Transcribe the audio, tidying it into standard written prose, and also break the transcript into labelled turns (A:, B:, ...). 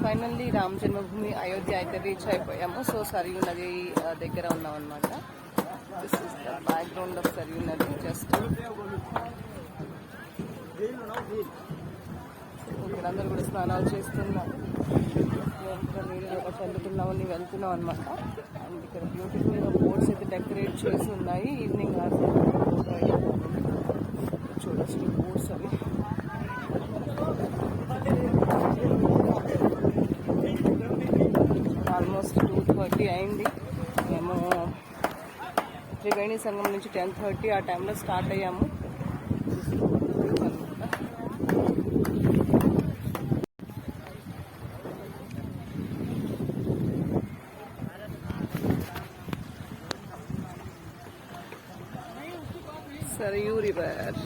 A: Finally Ram జన్మభూమి అయోధ్య అయితే reach అయిపోయాము. So Sarayu నది దగ్గర ఉన్నాం అనమాట. This is the background of Sarayu నది. జస్ట్ ఇక్కడ అందరూ కూడా స్నానాలు చేస్తున్నారు. నీళ్ళు చల్లుతున్నామని వెళ్తున్నాం అనమాట. అండ్ ఇక్కడ బ్యూటిఫుల్గా బోర్డ్స్ అయితే డెకరేట్ చేసి ఉన్నాయి. ఈవినింగ్ చూడొచ్చు బోర్డ్స్ అవి. ఆల్మోస్ట్ 2:30 అయింది. మేము త్రివేణి సంఘం నుంచి 10:30 ఆ టైంలో స్టార్ట్ అయ్యాము. సరయూ రివర్.